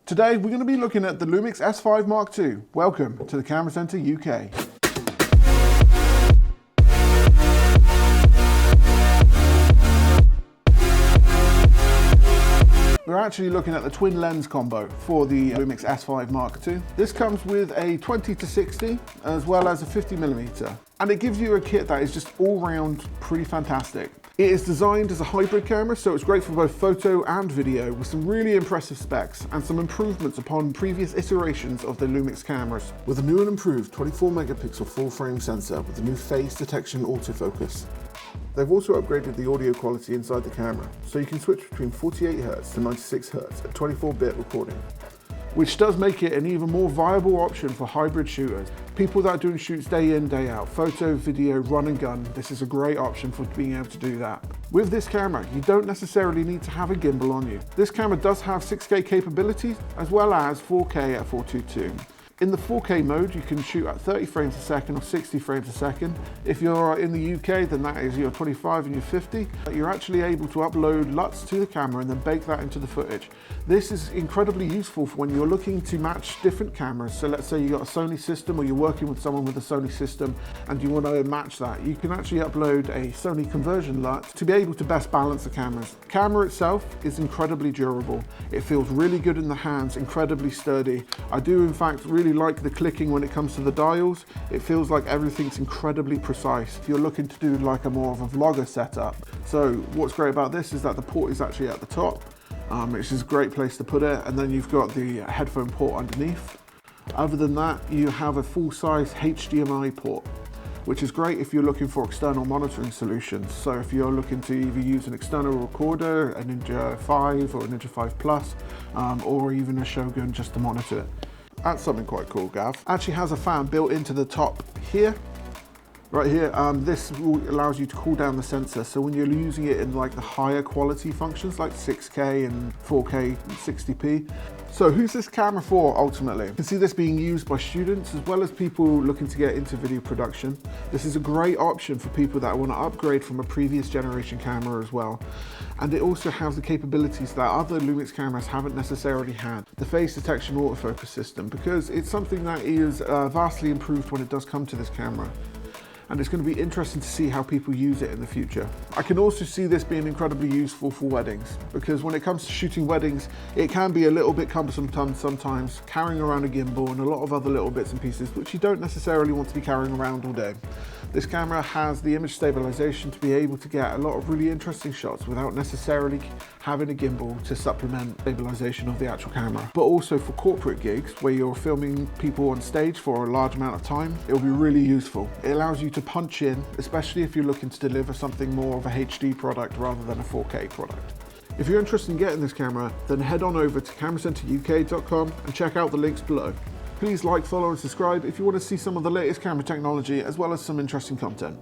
Today we're going to be looking at the Lumix S5 Mark II. Welcome to the Camera Centre UK. We're actually looking at the twin lens combo for the Lumix S5 Mark II. This comes with a 20-60 as well as a 50mm, and it gives you a kit that is just all round pretty fantastic. It is designed as a hybrid camera, so it's great for both photo and video, with some really impressive specs and some improvements upon previous iterations of the Lumix cameras. With a new and improved 24 megapixel full frame sensor with a new phase detection autofocus. They've also upgraded the audio quality inside the camera, so you can switch between 48Hz to 96Hz at 24-bit recording, which does make it an even more viable option for hybrid shooters. People that are doing shoots day in, day out, photo, video, run and gun, this is a great option for being able to do that. With this camera, you don't necessarily need to have a gimbal on you. This camera does have 6K capabilities, as well as 4K at 422. In the 4K mode, you can shoot at 30 frames a second or 60 frames a second. If you're in the UK, then that is your 25 and your 50. You're actually able to upload LUTs to the camera and then bake that into the footage. This is incredibly useful for when you're looking to match different cameras. So let's say you got a Sony system, or you're working with someone with a Sony system and you want to match that. You can actually upload a Sony conversion LUT to be able to best balance the cameras. The camera itself is incredibly durable. It feels really good in the hands, incredibly sturdy. I do in fact really like the clicking when it comes to the dials. It feels like everything's incredibly precise if you're looking to do like a more of a vlogger setup. So what's great about this is that the port is actually at the top, which is a great place to put it, and then you've got the headphone port underneath. Other than that, you have a full-size HDMI port, which is great if you're looking for external monitoring solutions. So if you're looking to either use an external recorder, a Ninja 5 or a Ninja 5 Plus, or even a Shogun just to monitor it. That's something quite cool, Gav. Actually has a fan built into the top here, right here. This allows you to cool down the sensor, so when you're using it in like the higher quality functions like 6K and 4K 60p. So who's this camera for ultimately? You can see this being used by students as well as people looking to get into video production. This is a great option for people that want to upgrade from a previous generation camera as well. And it also has the capabilities that other Lumix cameras haven't necessarily had. The phase detection autofocus system, because it's something that is vastly improved when it does come to this camera. And it's going to be interesting to see how people use it in the future. I can also see this being incredibly useful for weddings, because when it comes to shooting weddings, it can be a little bit cumbersome sometimes, carrying around a gimbal and a lot of other little bits and pieces which you don't necessarily want to be carrying around all day. This camera has the image stabilization to be able to get a lot of really interesting shots without necessarily having a gimbal to supplement stabilization of the actual camera. But also for corporate gigs where you're filming people on stage for a large amount of time, it'll be really useful. It allows you to punch in, especially if you're looking to deliver something more of a HD product rather than a 4K product. If you're interested in getting this camera, then head on over to cameracenteruk.com and check out the links below. Please like, follow and subscribe if you want to see some of the latest camera technology as well as some interesting content.